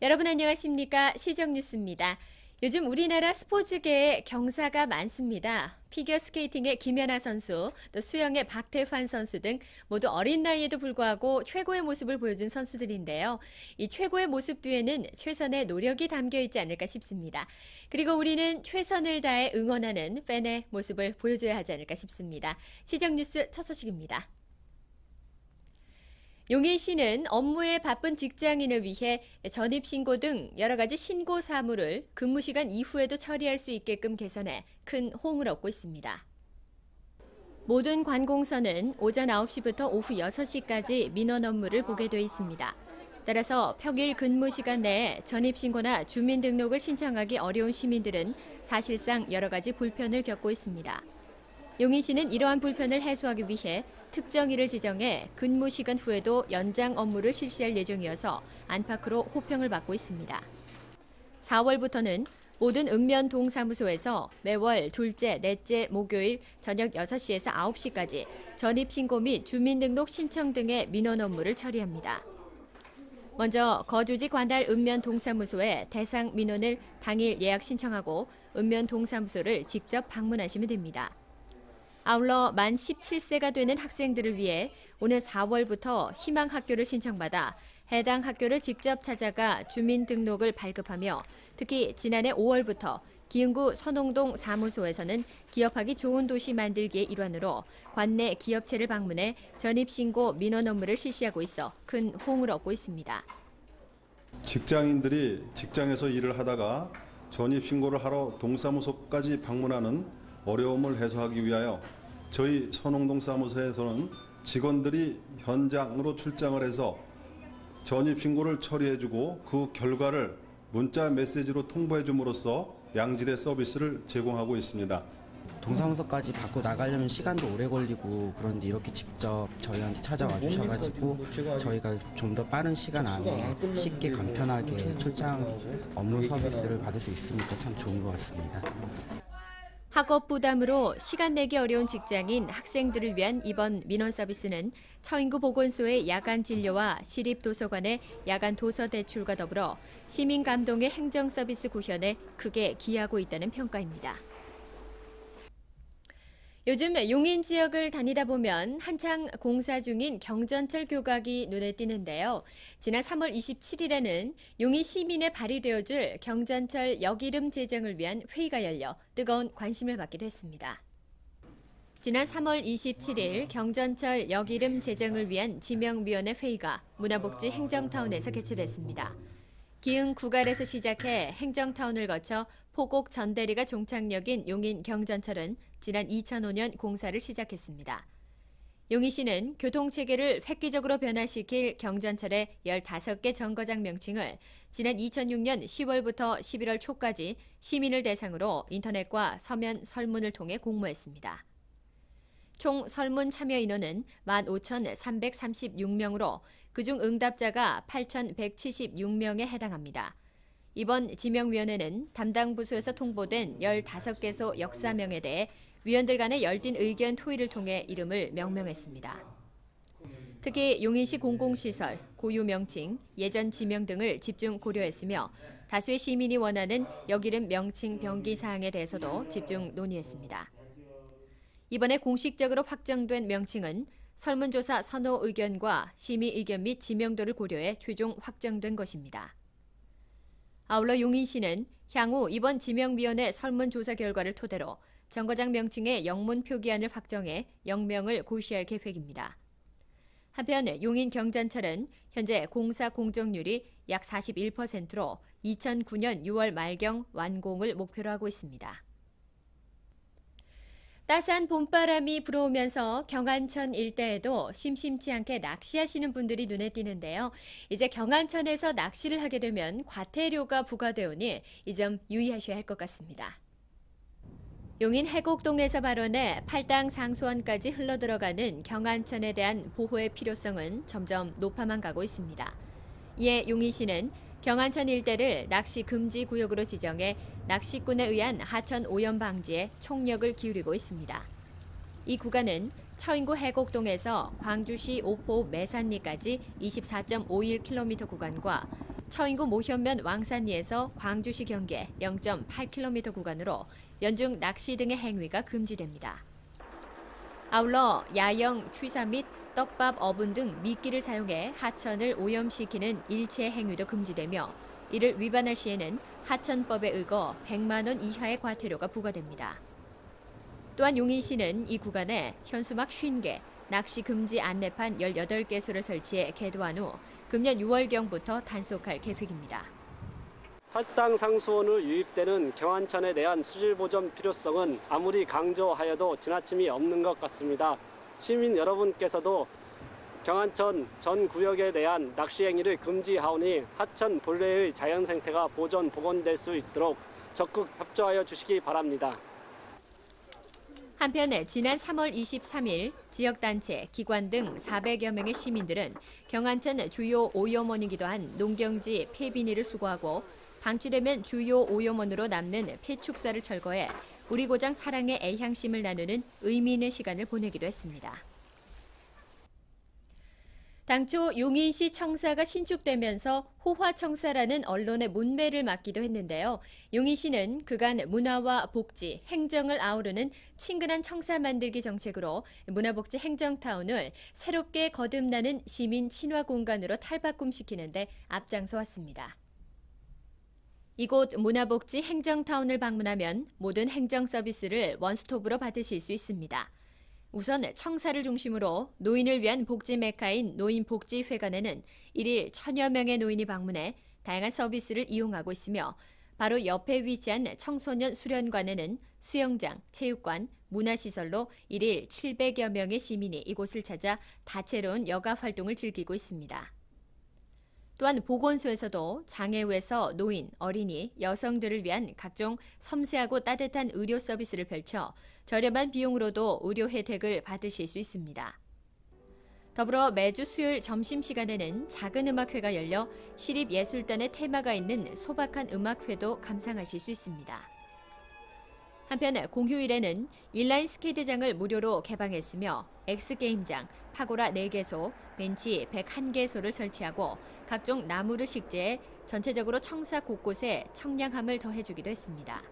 여러분 안녕하십니까? 시정뉴스입니다. 요즘 우리나라 스포츠계에 경사가 많습니다. 피겨스케이팅의 김연아 선수, 또 수영의 박태환 선수 등 모두 어린 나이에도 불구하고 최고의 모습을 보여준 선수들인데요. 이 최고의 모습 뒤에는 최선의 노력이 담겨 있지 않을까 싶습니다. 그리고 우리는 최선을 다해 응원하는 팬의 모습을 보여줘야 하지 않을까 싶습니다. 시정뉴스 첫 소식입니다. 용인시는 업무에 바쁜 직장인을 위해 전입신고 등 여러 가지 신고 사무를 근무 시간 이후에도 처리할 수 있게끔 개선해 큰 호응을 얻고 있습니다. 모든 관공서는 오전 9시부터 오후 6시까지 민원 업무를 보게 돼 있습니다. 따라서 평일 근무 시간 내에 전입신고나 주민등록을 신청하기 어려운 시민들은 사실상 여러 가지 불편을 겪고 있습니다. 용인시는 이러한 불편을 해소하기 위해 특정일을 지정해 근무 시간 후에도 연장 업무를 실시할 예정이어서 안팎으로 호평을 받고 있습니다. 4월부터는 모든 읍면 동사무소에서 매월 둘째, 넷째 목요일 저녁 6시에서 9시까지 전입신고 및 주민등록 신청 등의 민원 업무를 처리합니다. 먼저 거주지 관할 읍면 동사무소에 대상 민원을 당일 예약 신청하고 읍면 동사무소를 직접 방문하시면 됩니다. 아울러 만 17세가 되는 학생들을 위해 오늘 4월부터 희망학교를 신청받아 해당 학교를 직접 찾아가 주민등록을 발급하며 특히 지난해 5월부터 기흥구 선홍동 사무소에서는 기업하기 좋은 도시 만들기의 일환으로 관내 기업체를 방문해 전입신고 민원 업무를 실시하고 있어 큰 호응을 얻고 있습니다. 직장인들이 직장에서 일을 하다가 전입신고를 하러 동사무소까지 방문하는 어려움을 해소하기 위하여 저희 선홍동 사무소에서는 직원들이 현장으로 출장을 해서 전입신고를 처리해주고 그 결과를 문자 메시지로 통보해줌으로써 양질의 서비스를 제공하고 있습니다. 동사무소까지 받고 나가려면 시간도 오래 걸리고 그런데 이렇게 직접 저희한테 찾아와 주셔가지고 저희가 좀 더 빠른 시간 안에 쉽게 간편하게 출장 업무 서비스를 받을 수 있으니까 참 좋은 것 같습니다. 학업 부담으로 시간 내기 어려운 직장인 학생들을 위한 이번 민원 서비스는 처인구 보건소의 야간 진료와 시립도서관의 야간 도서 대출과 더불어 시민 감동의 행정 서비스 구현에 크게 기여하고 있다는 평가입니다. 요즘 용인 지역을 다니다 보면 한창 공사 중인 경전철 교각이 눈에 띄는데요. 지난 3월 27일에는 용인 시민에 발의되어줄 경전철 역이름 제정을 위한 회의가 열려 뜨거운 관심을 받기도 했습니다. 지난 3월 27일 경전철 역이름 제정을 위한 지명위원회 회의가 문화복지 행정타운에서 개최됐습니다. 기흥 구갈에서 시작해 행정타운을 거쳐 포곡 전대리가 종착역인 용인 경전철은 지난 2005년 공사를 시작했습니다. 용인시는 교통체계를 획기적으로 변화시킬 경전철의 15개 정거장 명칭을 지난 2006년 10월부터 11월 초까지 시민을 대상으로 인터넷과 서면 설문을 통해 공모했습니다. 총 설문 참여 인원은 15,336명으로 그중 응답자가 8,176명에 해당합니다. 이번 지명위원회는 담당 부서에서 통보된 15개소 역사명에 대해 위원들 간의 열띤 의견 토의를 통해 이름을 명명했습니다. 특히 용인시 공공시설, 고유 명칭, 예전 지명 등을 집중 고려했으며 다수의 시민이 원하는 역이름 명칭 변기 사항에 대해서도 집중 논의했습니다. 이번에 공식적으로 확정된 명칭은 설문조사 선호 의견과 시민 의견 및 지명도를 고려해 최종 확정된 것입니다. 아울러 용인시는 향후 이번 지명위원회 설문조사 결과를 토대로 정거장 명칭의 영문 표기안을 확정해 영명을 고시할 계획입니다. 한편 용인 경전철은 현재 공사 공정률이 약 41%로 2009년 6월 말경 완공을 목표로 하고 있습니다. 따스한 봄바람이 불어오면서 경안천 일대에도 심심치 않게 낚시하시는 분들이 눈에 띄는데요. 이제 경안천에서 낚시를 하게 되면 과태료가 부과되오니 이 점 유의하셔야 할 것 같습니다. 용인 해곡동에서 발원해 팔당 상수원까지 흘러들어가는 경안천에 대한 보호의 필요성은 점점 높아만 가고 있습니다. 이에 용인시는 경안천 일대를 낚시 금지 구역으로 지정해 낚시꾼에 의한 하천 오염 방지에 총력을 기울이고 있습니다. 이 구간은 처인구 해곡동에서 광주시 오포 매산리까지 24.51km 구간과 처인구 모현면 왕산리에서 광주시 경계 0.8km 구간으로 연중 낚시 등의 행위가 금지됩니다. 아울러 야영, 취사 및 떡밥, 어분 등 미끼를 사용해 하천을 오염시키는 일체 행위도 금지되며 이를 위반할 시에는 하천법에 의거 100만 원 이하의 과태료가 부과됩니다. 또한 용인시는 이 구간에 현수막 50개, 낚시 금지 안내판 18개소를 설치해 계도한 후 금년 6월경부터 단속할 계획입니다. 할당 상수원으로 유입되는 경안천에 대한 수질 보존 필요성은 아무리 강조하여도 지나침이 없는 것 같습니다. 시민 여러분께서도 경안천 전 구역에 대한 낚시 행위를 금지하오니 하천 본래의 자연 생태가 복원될 수 있도록 적극 협조하여 주시기 바랍니다. 한편 지난 3월 23일 지역단체, 기관 등 400여 명의 시민들은 경안천 주요 오염원이기도 한 농경지 폐비닐을 수거하고 방치되면 주요 오염원으로 남는 폐축사를 철거해 우리 고장 사랑의 애향심을 나누는 의미 있는 시간을 보내기도 했습니다. 당초 용인시 청사가 신축되면서 호화청사라는 언론의 문매를 맞기도 했는데요. 용인시는 그간 문화와 복지, 행정을 아우르는 친근한 청사 만들기 정책으로 문화복지 행정타운을 새롭게 거듭나는 시민 친화 공간으로 탈바꿈시키는 데 앞장서 왔습니다. 이곳 문화복지 행정타운을 방문하면 모든 행정 서비스를 원스톱으로 받으실 수 있습니다. 우선 청사를 중심으로 노인을 위한 복지 메카인 노인복지회관에는 1일 1000여 명의 노인이 방문해 다양한 서비스를 이용하고 있으며 바로 옆에 위치한 청소년 수련관에는 수영장, 체육관, 문화시설로 1일 700여 명의 시민이 이곳을 찾아 다채로운 여가 활동을 즐기고 있습니다. 또한 보건소에서도 장애우에서 노인, 어린이, 여성들을 위한 각종 섬세하고 따뜻한 의료 서비스를 펼쳐 저렴한 비용으로도 의료 혜택을 받으실 수 있습니다. 더불어 매주 수요일 점심시간에는 작은 음악회가 열려 시립예술단의 테마가 있는 소박한 음악회도 감상하실 수 있습니다. 한편 공휴일에는 인라인 스케이트장을 무료로 개방했으며 엑스게임장, 파고라 4개소, 벤치 101개소를 설치하고 각종 나무를 식재해 전체적으로 청사 곳곳에 청량함을 더해주기도 했습니다.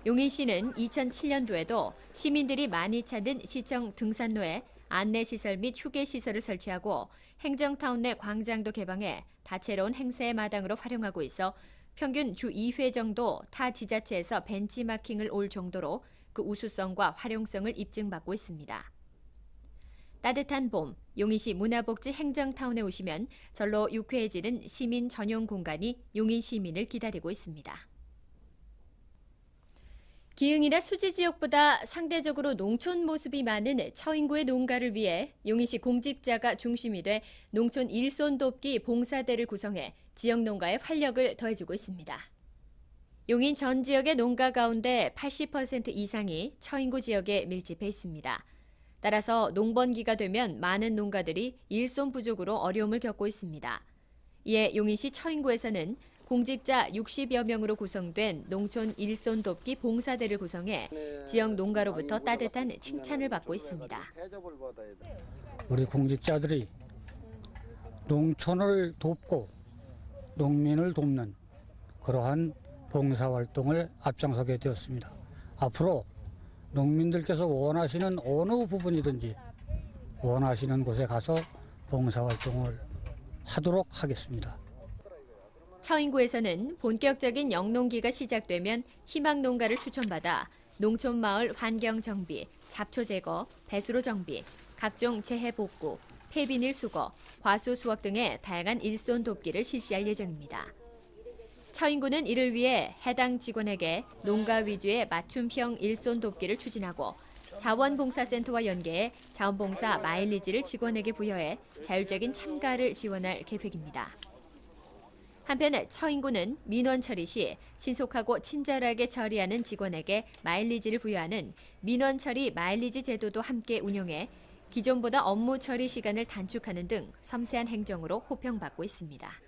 용인시는 2007년도에도 시민들이 많이 찾는 시청 등산로에 안내시설 및 휴게시설을 설치하고 행정타운 내 광장도 개방해 다채로운 행사의 마당으로 활용하고 있어 평균 주 2회 정도 타 지자체에서 벤치마킹을 올 정도로 그 우수성과 활용성을 입증받고 있습니다. 따뜻한 봄, 용인시 문화복지 행정타운에 오시면 절로 유쾌해지는 시민 전용 공간이 용인 시민을 기다리고 있습니다. 기흥이나 수지 지역보다 상대적으로 농촌 모습이 많은 처인구의 농가를 위해 용인시 공직자가 중심이 돼 농촌 일손 돕기 봉사대를 구성해 지역 농가에 활력을 더해주고 있습니다. 용인 전 지역의 농가 가운데 80% 이상이 처인구 지역에 밀집해 있습니다. 따라서 농번기가 되면 많은 농가들이 일손 부족으로 어려움을 겪고 있습니다. 이에 용인시 처인구에서는 공직자 60여 명으로 구성된 농촌 일손 돕기 봉사대를 구성해 지역 농가로부터 따뜻한 칭찬을 받고 있습니다. 우리 공직자들이 농촌을 돕고 농민을 돕는 그러한 봉사활동을 앞장서게 되었습니다. 앞으로 농민들께서 원하시는 어느 부분이든지 원하시는 곳에 가서 봉사활동을 하도록 하겠습니다. 처인구에서는 본격적인 영농기가 시작되면 희망농가를 추천받아 농촌마을 환경 정비, 잡초 제거, 배수로 정비, 각종 재해 복구, 폐비닐 수거, 과수 수확 등의 다양한 일손 돕기를 실시할 예정입니다. 처인구는 이를 위해 해당 직원에게 농가 위주의 맞춤형 일손 돕기를 추진하고 자원봉사센터와 연계해 자원봉사 마일리지를 직원에게 부여해 자율적인 참가를 지원할 계획입니다. 한편 처인구는 민원 처리 시 신속하고 친절하게 처리하는 직원에게 마일리지를 부여하는 민원 처리 마일리지 제도도 함께 운영해 기존보다 업무 처리 시간을 단축하는 등 섬세한 행정으로 호평받고 있습니다.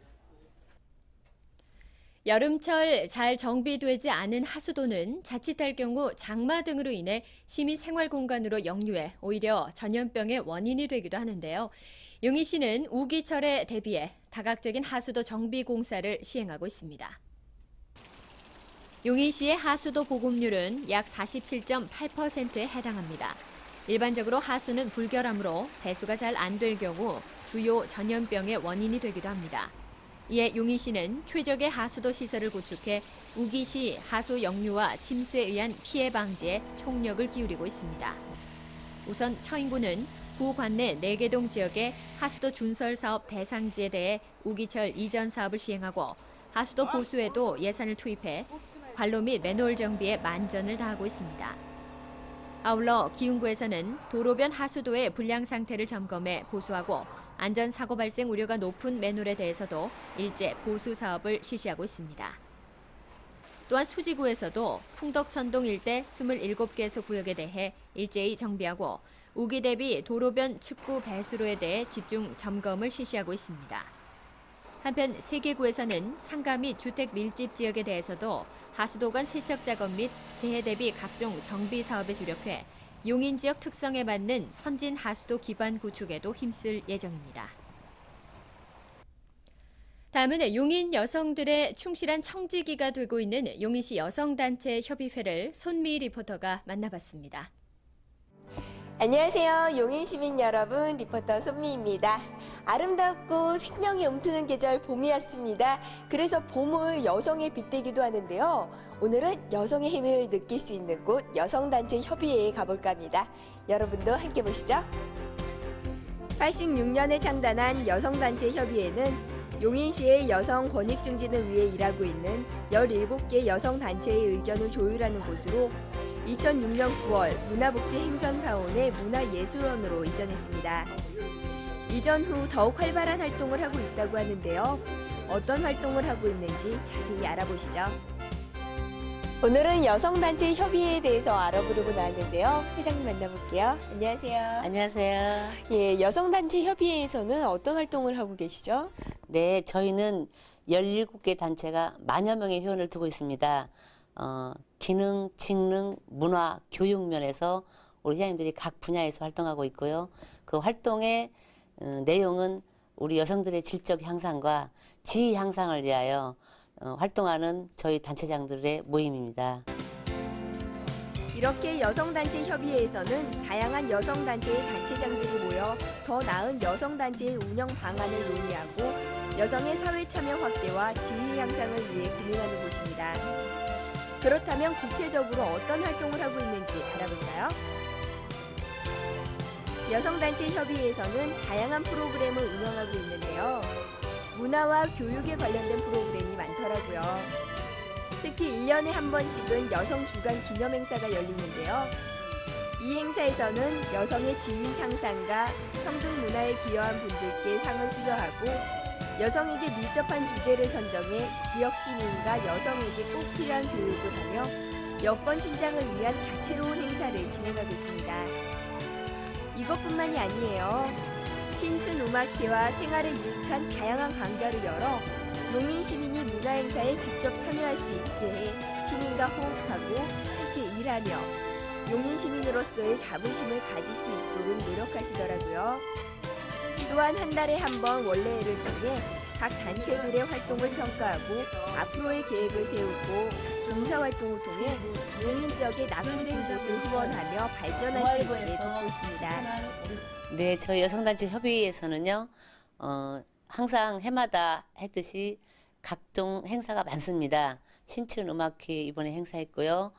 여름철 잘 정비되지 않은 하수도는 자칫할 경우 장마 등으로 인해 시민 생활 공간으로 역류해 오히려 전염병의 원인이 되기도 하는데요. 용인시는 우기철에 대비해 다각적인 하수도 정비 공사를 시행하고 있습니다. 용인시의 하수도 보급률은 약 47.8%에 해당합니다. 일반적으로 하수는 불결하므로 배수가 잘 안 될 경우 주요 전염병의 원인이 되기도 합니다. 이에 용인시는 최적의 하수도 시설을 구축해 우기시 하수 역류와 침수에 의한 피해 방지에 총력을 기울이고 있습니다. 우선 처인구는 구 관내 4개동 지역의 하수도 준설 사업 대상지에 대해 우기철 이전 사업을 시행하고 하수도 보수에도 예산을 투입해 관로 및 맨홀 정비에 만전을 다하고 있습니다. 아울러 기흥구에서는 도로변 하수도의 불량 상태를 점검해 보수하고 안전사고 발생 우려가 높은 맨홀에 대해서도 일제 보수 사업을 실시하고 있습니다. 또한 수지구에서도 풍덕천동 일대 27개소 구역에 대해 일제히 정비하고 우기 대비 도로변 측구 배수로에 대해 집중 점검을 실시하고 있습니다. 한편 3개구에서는 상가 및 주택 밀집 지역에 대해서도 하수도 간 세척 작업 및 재해 대비 각종 정비 사업에 주력해 용인 지역 특성에 맞는 선진 하수도 기반 구축에도 힘쓸 예정입니다. 다음은 용인 여성들의 충실한 청지기가 되고 있는 용인시 여성단체 협의회를 손미희 리포터가 만나봤습니다. 안녕하세요. 용인 시민 여러분, 리포터 손미입니다. 아름답고 생명이 움트는 계절 봄이 왔습니다. 그래서 봄을 여성에 빗대기도 하는데요. 오늘은 여성의 힘을 느낄 수 있는 곳 여성단체 협의회에 가볼까 합니다. 여러분도 함께 보시죠. 86년에 창단한 여성단체 협의회는 용인시의 여성 권익 증진을 위해 일하고 있는 17개 여성단체의 의견을 조율하는 곳으로 2006년 9월 문화복지행정타운의 문화예술원으로 이전했습니다. 이전 후 더욱 활발한 활동을 하고 있다고 하는데요. 어떤 활동을 하고 있는지 자세히 알아보시죠. 오늘은 여성단체 협의회에 대해서 알아보려고 나왔는데요. 회장님 만나볼게요. 안녕하세요. 안녕하세요. 예, 여성단체 협의회에서는 어떤 활동을 하고 계시죠? 네, 저희는 17개 단체가 만여 명의 회원을 두고 있습니다. 기능, 직능, 문화, 교육 면에서 우리 회장님들이 각 분야에서 활동하고 있고요. 그 활동의 내용은 우리 여성들의 질적 향상과 지위 향상을 위하여 활동하는 저희 단체장들의 모임입니다. 이렇게 여성단체 협의회에서는 다양한 여성단체의 단체장들이 모여 더 나은 여성단체의 운영 방안을 논의하고 여성의 사회 참여 확대와 지위 향상을 위해 고민하는 곳입니다. 그렇다면 구체적으로 어떤 활동을 하고 있는지 알아볼까요? 여성단체 협의회에서는 다양한 프로그램을 운영하고 있는데요. 문화와 교육에 관련된 프로그램이 많더라고요. 특히 1년에 한 번씩은 여성 주간 기념 행사가 열리는데요. 이 행사에서는 여성의 지위 향상과 평등 문화에 기여한 분들께 상을 수여하고 여성에게 밀접한 주제를 선정해 지역 시민과 여성에게 꼭 필요한 교육을 하며 여권 신장을 위한 다채로운 행사를 진행하고 있습니다. 이것뿐만이 아니에요. 신춘 음악회와 생활에 유익한 다양한 강좌를 열어 용인 시민이 문화 행사에 직접 참여할 수 있게 해 시민과 호흡하고 함께 일하며 용인 시민으로서의 자부심을 가질 수 있도록 노력하시더라고요. 또한 한 달에 한 번 원래회를 통해 각 단체들의 활동을 평가하고 앞으로의 계획을 세우고 봉사활동을 통해 용인 지역의 낙후된 곳을 후원하며 발전할 수 있게 돕고 있습니다. 네, 저희 여성단체 협의회에서는요, 항상 해마다 했듯이 각종 행사가 많습니다. 신춘음악회 이번에 행사했고요.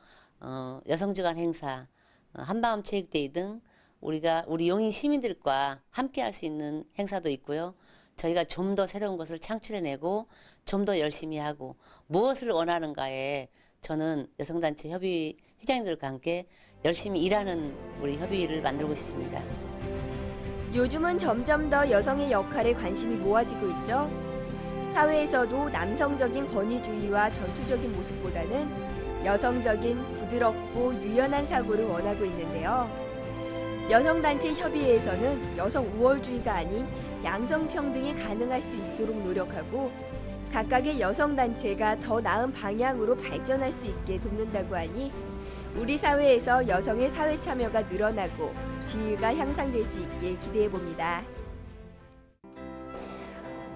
여성주간 행사, 한마음 체육데이 등 우리 용인 시민들과 함께 할 수 있는 행사도 있고요. 저희가 좀 더 새로운 것을 창출해내고 좀 더 열심히 하고 무엇을 원하는가에 저는 여성단체 협의 회장님들과 함께 열심히 일하는 우리 협의회를 만들고 싶습니다. 요즘은 점점 더 여성의 역할에 관심이 모아지고 있죠. 사회에서도 남성적인 권위주의와 전투적인 모습보다는 여성적인 부드럽고 유연한 사고를 원하고 있는데요. 여성단체 협의회에서는 여성 우월주의가 아닌 양성평등이 가능할 수 있도록 노력하고 각각의 여성단체가 더 나은 방향으로 발전할 수 있게 돕는다고 하니 우리 사회에서 여성의 사회 참여가 늘어나고 지위가 향상될 수 있길 기대해 봅니다.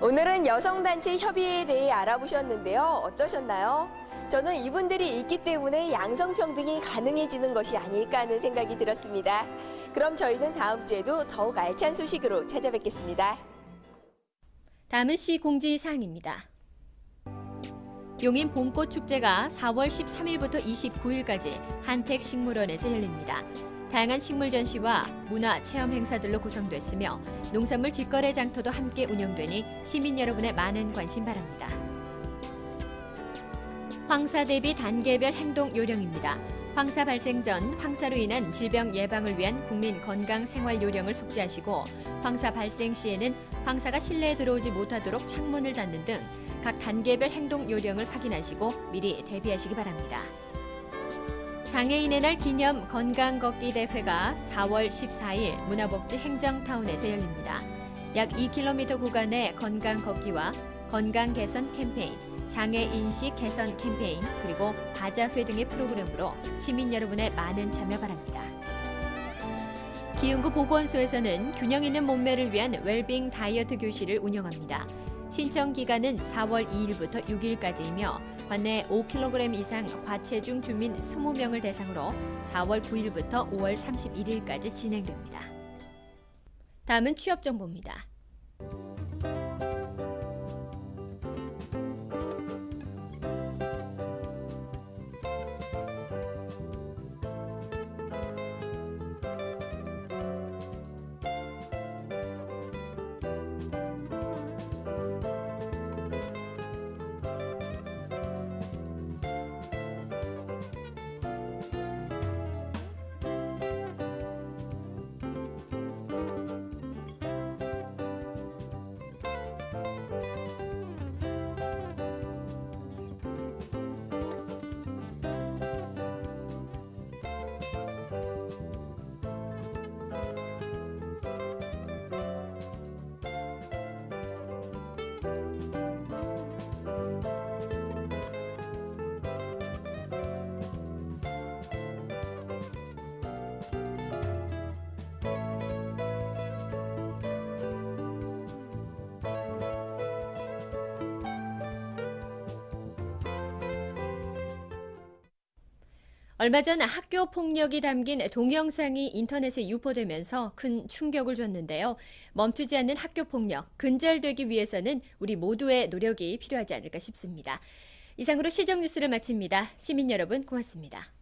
오늘은 여성단체 협의회에 대해 알아보셨는데요. 어떠셨나요? 저는 이분들이 있기 때문에 양성평등이 가능해지는 것이 아닐까 하는 생각이 들었습니다. 그럼 저희는 다음 주에도 더욱 알찬 소식으로 찾아뵙겠습니다. 다음은 시 공지사항입니다. 용인 봄꽃 축제가 4월 13일부터 29일까지 한택식물원에서 열립니다. 다양한 식물 전시와 문화 체험 행사들로 구성됐으며 농산물 직거래 장터도 함께 운영되니 시민 여러분의 많은 관심 바랍니다. 황사 대비 단계별 행동 요령입니다. 황사 발생 전 황사로 인한 질병 예방을 위한 국민 건강 생활 요령을 숙지하시고 황사 발생 시에는 황사가 실내에 들어오지 못하도록 창문을 닫는 등 각 단계별 행동 요령을 확인하시고 미리 대비하시기 바랍니다. 장애인의 날 기념 건강 걷기 대회가 4월 14일 문화복지 행정타운에서 열립니다. 약 2km 구간의 건강 걷기와 건강 개선 캠페인, 장애 인식 개선 캠페인, 그리고 바자회 등의 프로그램으로 시민 여러분의 많은 참여 바랍니다. 기흥구 보건소에서는 균형 있는 몸매를 위한 웰빙 다이어트 교실을 운영합니다. 신청 기간은 4월 2일부터 6일까지이며 관내 5kg 이상 과체중 주민 20명을 대상으로 4월 9일부터 5월 31일까지 진행됩니다. 다음은 취업 정보입니다. 얼마 전 학교 폭력이 담긴 동영상이 인터넷에 유포되면서 큰 충격을 줬는데요. 멈추지 않는 학교 폭력, 근절되기 위해서는 우리 모두의 노력이 필요하지 않을까 싶습니다. 이상으로 시정 뉴스를 마칩니다. 시민 여러분 고맙습니다.